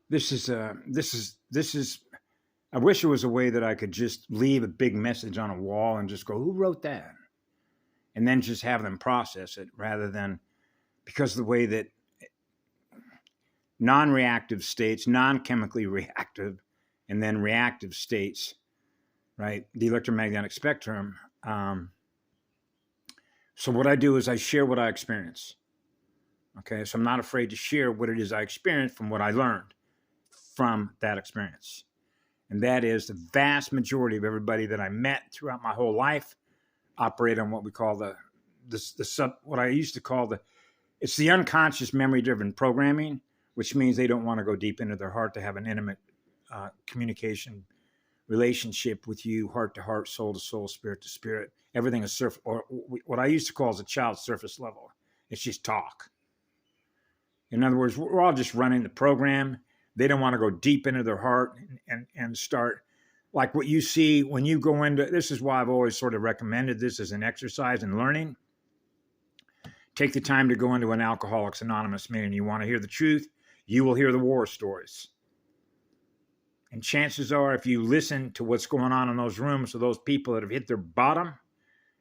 This is. I wish there was a way that I could just leave a big message on a wall and just go, "Who wrote that?" and then just have them process it, rather than because of the way that non-reactive states, non-chemically reactive, and then reactive states, right? The electromagnetic spectrum. So what I do is I share what I experience. Okay, so I'm not afraid to share what it is I experienced from what I learned from that experience. And that is the vast majority of everybody that I met throughout my whole life operate on what we call what I used to call it's the unconscious memory driven programming, which means they don't want to go deep into their heart to have an intimate communication relationship with you, heart to heart, soul to soul, spirit to spirit. Everything is or what I used to call as a child surface level. It's just talk. In other words, we're all just running the program. They don't want to go deep into their heart and start like what you see when you go into, this is why I've always sort of recommended this as an exercise in learning. Take the time to go into an Alcoholics Anonymous meeting. You want to hear the truth, you will hear the war stories. And chances are, if you listen to what's going on in those rooms with those people that have hit their bottom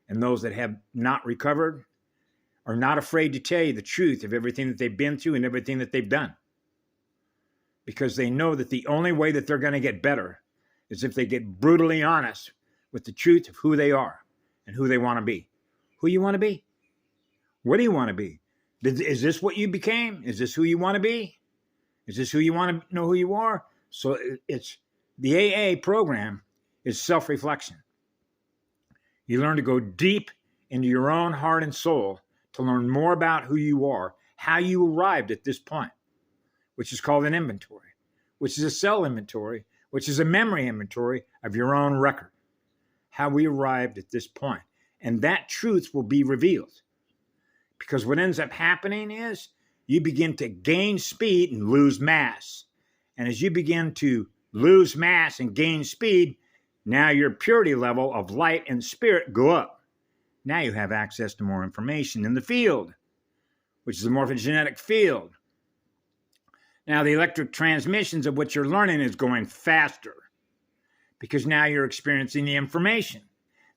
and those that have not recovered, are not afraid to tell you the truth of everything that they've been through and everything that they've done. Because they know that the only way that they're going to get better is if they get brutally honest with the truth of who they are and who they want to be. Who you want to be? What do you want to be? Is this what you became? Is this who you want to be? Is this who you want to know who you are? So it's the AA program is self-reflection. You learn to go deep into your own heart and soul to learn more about who you are, how you arrived at this point, which is called an inventory, which is a cell inventory, which is a memory inventory of your own record, how we arrived at this point. And that truth will be revealed. Because what ends up happening is you begin to gain speed and lose mass. And as you begin to lose mass and gain speed, now your purity level of light and spirit go up. Now you have access to more information in the field, which is the morphogenetic field. Now the electric transmissions of what you're learning is going faster because now you're experiencing the information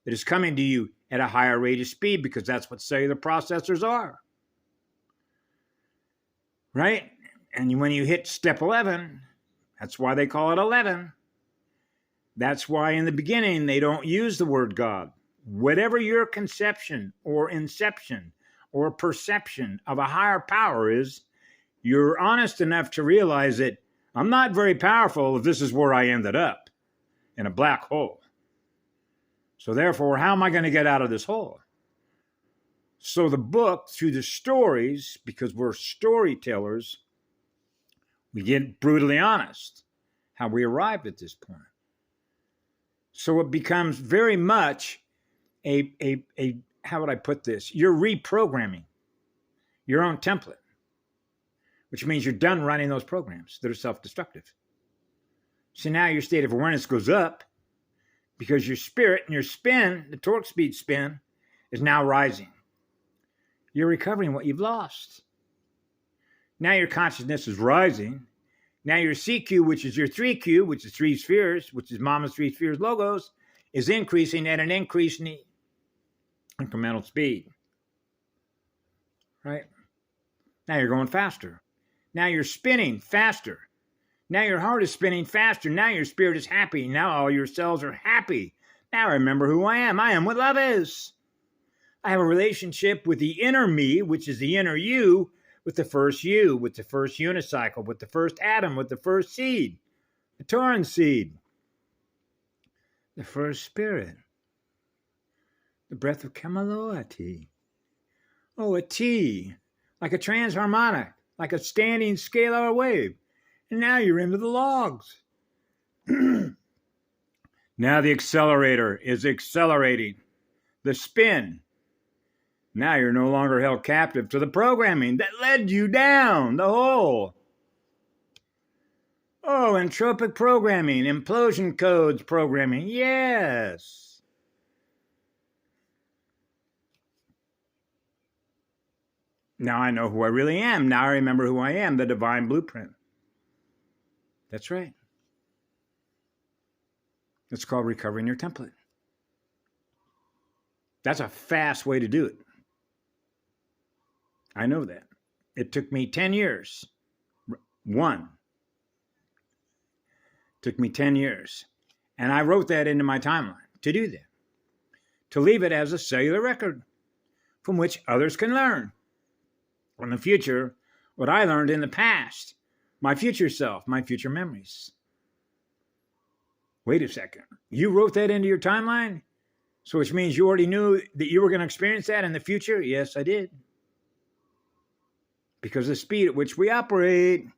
that is coming to you at a higher rate of speed because that's what cellular processors are. Right? And when you hit step 11, that's why they call it 11. That's why in the beginning they don't use the word God. Whatever your conception or inception or perception of a higher power is, you're honest enough to realize that I'm not very powerful if this is where I ended up, in a black hole. So therefore, how am I going to get out of this hole? So the book, through the stories, because we're storytellers, we get brutally honest how we arrived at this point. So it becomes very much how would I put this? You're reprogramming your own template, which means you're done running those programs that are self-destructive. So now your state of awareness goes up because your spirit and your spin, the torque speed spin, is now rising. You're recovering what you've lost. Now your consciousness is rising. Now your CQ, which is your 3Q, which is 3 spheres, which is Mama's 3 spheres logos, is increasing at an increasing incremental speed. Right? Now you're going faster. Now you're spinning faster. Now your heart is spinning faster. Now your spirit is happy. Now all your cells are happy. Now I remember who I am. I am what love is. I have a relationship with the inner me, which is the inner you, with the first you, with the first unicycle, with the first atom, with the first seed, the Tauran seed, the first spirit, the breath of Kamaloa. Oh, a T, like a transharmonic, like a standing scalar wave. And now you're into the logs. Now the accelerator is accelerating. The spin. Now you're no longer held captive to the programming that led you down the hole. Oh, entropic programming, implosion codes programming. Yes. Now I know who I really am. Now I remember who I am, the divine blueprint. That's right. It's called recovering your template. That's a fast way to do it. I know that. It took me 10 years. Took me 10 years. And I wrote that into my timeline to do that. To leave it as a cellular record from which others can learn. In the future, what I learned in the past, my future self, my future memories. Wait a second. You wrote that into your timeline? So which means you already knew that you were going to experience that in the future? Yes, I did. Because the speed at which we operate,